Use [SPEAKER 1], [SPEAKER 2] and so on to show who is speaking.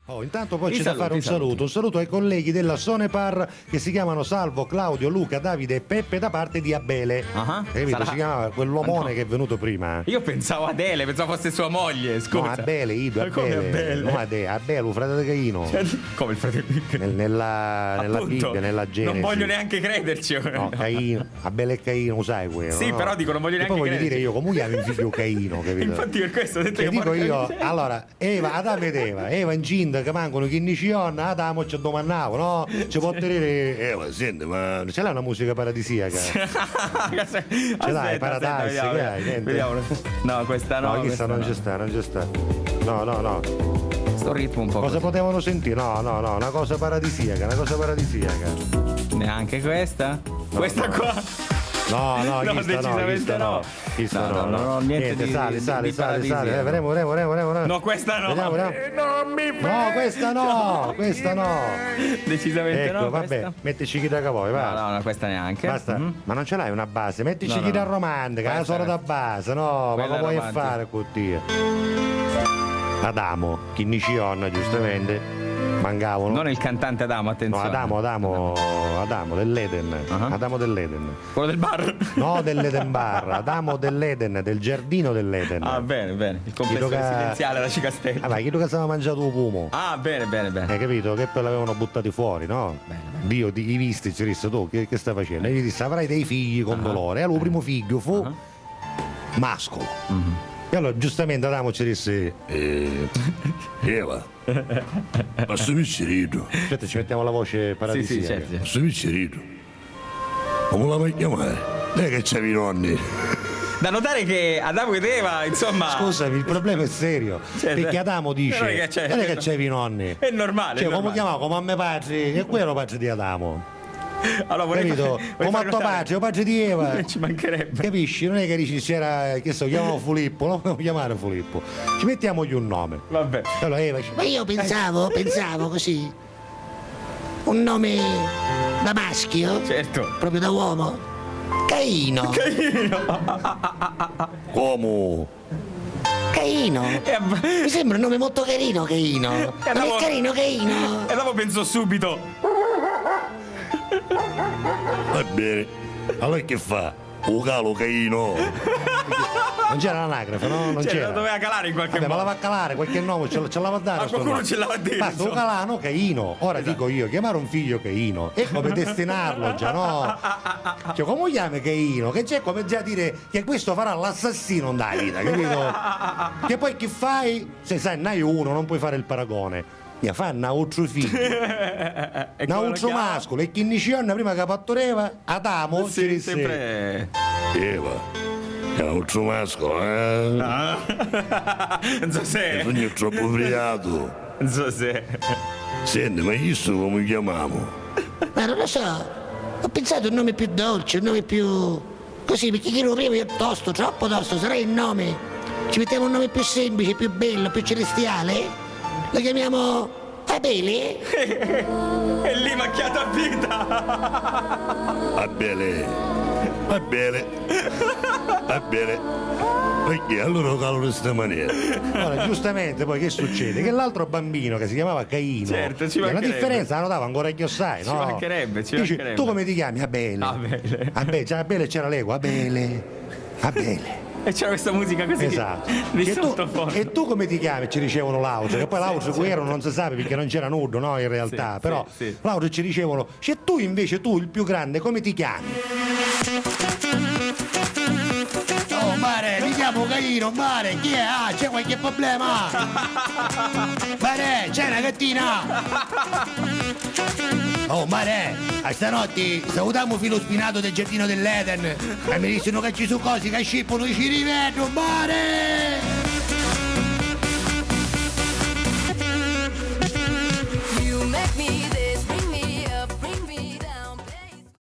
[SPEAKER 1] Oh, intanto poi c'è da fare un saluto ai colleghi della Sonepar che si chiamano Salvo, Claudio, Luca, Davide e Peppe da parte di Abele. Capito? Si chiamava quell'uomone che è venuto prima.
[SPEAKER 2] Io pensavo Adele, pensavo fosse sua moglie, scusa.
[SPEAKER 1] No, Abele, Ido, Abele. No, Abele, il fratello di Caino.
[SPEAKER 2] Come il fratello?
[SPEAKER 1] Nella Bibbia, nella Genesi.
[SPEAKER 2] Non voglio neanche crederci.
[SPEAKER 1] No, Caino, Abele e Caino, sai quello.
[SPEAKER 2] Sì,
[SPEAKER 1] no?
[SPEAKER 2] però dico, non voglio neanche
[SPEAKER 1] crederci. Poi voglio dire io, come chiami il figlio Caino, capito?
[SPEAKER 2] Infatti per questo ho detto
[SPEAKER 1] che dico io, allora, Adamo ed Eva incinta che mancano 15 anni, Adamo ci domandavo, no? Ci può tenere, Eva, senti, ma ce l'hai una musica paradisiaca? Ce l'hai, Paradise, che hai?
[SPEAKER 2] Vediamo. No, questa no.
[SPEAKER 1] No, questa non ci sta. No.
[SPEAKER 2] Sto ritmo un po'.
[SPEAKER 1] Cosa potevano sentire? No, una cosa paradisiaca.
[SPEAKER 2] Neanche questa? Questa qua?
[SPEAKER 1] No,
[SPEAKER 2] decisamente no. No, niente.
[SPEAKER 1] Sale. Vedremo.
[SPEAKER 2] No, questa no.
[SPEAKER 1] Vediamo. No, questa no.
[SPEAKER 2] Decisamente
[SPEAKER 1] ecco,
[SPEAKER 2] no.
[SPEAKER 1] Vabbè,
[SPEAKER 2] questa.
[SPEAKER 1] Mettici chitarra poi, va.
[SPEAKER 2] No, questa neanche.
[SPEAKER 1] Basta. Ma non ce l'hai una base? Mettici chitarra romantica, la sola da base, no? Ma come puoi fare con te? Adamo, Chinnicionna, giustamente. Mancavano.
[SPEAKER 2] Non il cantante Adamo, attenzione.
[SPEAKER 1] No, Adamo dell'Eden. Adamo dell'Eden.
[SPEAKER 2] Quello del bar?
[SPEAKER 1] No, dell'Eden Bar. Adamo dell'Eden, del giardino dell'Eden.
[SPEAKER 2] Ah, bene. Il complesso residenziale da Cicastella.
[SPEAKER 1] Ma chi che stava mangiato un fumo?
[SPEAKER 2] Ah, bene.
[SPEAKER 1] Hai capito? Che poi l'avevano buttati fuori, no?
[SPEAKER 2] Bene.
[SPEAKER 1] Dio i visti ci disse tu, che stai facendo? E gli disse avrai dei figli con dolore. E allora il primo figlio fu mascolo. E allora giustamente Adamo ci disse Eva, passami cerito. Aspetta, ci mettiamo la voce paradisiaca.
[SPEAKER 2] Sì, certo.
[SPEAKER 1] Passami cerito. Come la vuoi chiamare? Lei che c'avevi i nonni.
[SPEAKER 2] Da notare che Adamo ed Eva, insomma.
[SPEAKER 1] Scusami, il problema è serio.
[SPEAKER 2] Certo.
[SPEAKER 1] Perché Adamo dice non è che c'avevi i nonni.
[SPEAKER 2] È normale.
[SPEAKER 1] Cioè,
[SPEAKER 2] è normale.
[SPEAKER 1] come chiamavo? Come a me padre, e quello padre di Adamo.
[SPEAKER 2] Allora vorrei
[SPEAKER 1] capito? Come a tuo padre, o padre di Eva.
[SPEAKER 2] Non ci mancherebbe.
[SPEAKER 1] Capisci? Non è che dici c'era, che so, chiamavo Filippo, non lo chiamare Filippo. Ci mettiamogli un nome.
[SPEAKER 2] Vabbè.
[SPEAKER 1] Allora Eva dice,
[SPEAKER 3] ma io pensavo così. Un nome da maschio?
[SPEAKER 2] Certo.
[SPEAKER 3] Proprio da uomo. Caino.
[SPEAKER 1] come?
[SPEAKER 3] Caino. Mi sembra un nome molto carino, Caino. Non è carino, Caino.
[SPEAKER 2] E dopo penso subito.
[SPEAKER 1] Va bene, allora che fa? Un calo Caino. Non c'era l'anagrafe, no? Non c'era.
[SPEAKER 2] La doveva calare in qualche modo.
[SPEAKER 1] Ma la va a calare, qualche nome ce la va a dare.
[SPEAKER 2] Ma qualcuno ce la va a dire.
[SPEAKER 1] Basta, un calano Caino. Ora dico io, chiamare un figlio Caino è come destinarlo già, no? Cioè, come chiami Caino? Che c'è come già dire che questo farà l'assassino nella vita, capito? Che poi che fai? Se sai, ne hai uno, non puoi fare il paragone. Mi fa un altro figlio, un altro mascolo, e chi iniziò prima che partoreva Adamo ci disse
[SPEAKER 2] sempre
[SPEAKER 1] Eva, è un altro mascolo,
[SPEAKER 2] non so se
[SPEAKER 1] sono troppo friato,
[SPEAKER 2] non so se
[SPEAKER 1] senti, ma io so come chiamiamo?
[SPEAKER 3] Ma non lo so, ho pensato un nome più dolce, un nome più così, perché chi lo prima io tosto, troppo tosto, sarà il nome. Ci mettiamo un nome più semplice, più bello, più celestiale? Lo chiamiamo Abele?
[SPEAKER 2] è lì macchiato a vita.
[SPEAKER 1] Abele. Perché allora calo in questa maniera. Allora, giustamente poi che succede? Che l'altro bambino che si chiamava Caino,
[SPEAKER 2] certo, ci
[SPEAKER 1] la differenza la notava ancora chiossai, no?
[SPEAKER 2] Ci mancherebbe.
[SPEAKER 1] Dici, tu come ti chiami? Abele. Abele c'era l'ego, Abele.
[SPEAKER 2] E c'era questa musica così.
[SPEAKER 1] Esatto.
[SPEAKER 2] Di sottofondo.
[SPEAKER 1] E tu come ti chiami? Ci dicevano l'auto, che poi l'auto qui erano non si sa perché non c'era nudo, no? In realtà, però l'auto ci dicevano, cioè tu invece, tu il più grande, come ti chiami? Oh mare, mi chiamo Caino, mare, chi è? Ah, c'è qualche problema? Mare, c'è una gattina? Oh mare, a stanotte salutiamo filo spinato del giardino dell'Eden e mi dicono che ci sono cose che scippono, ci rivedo, mare!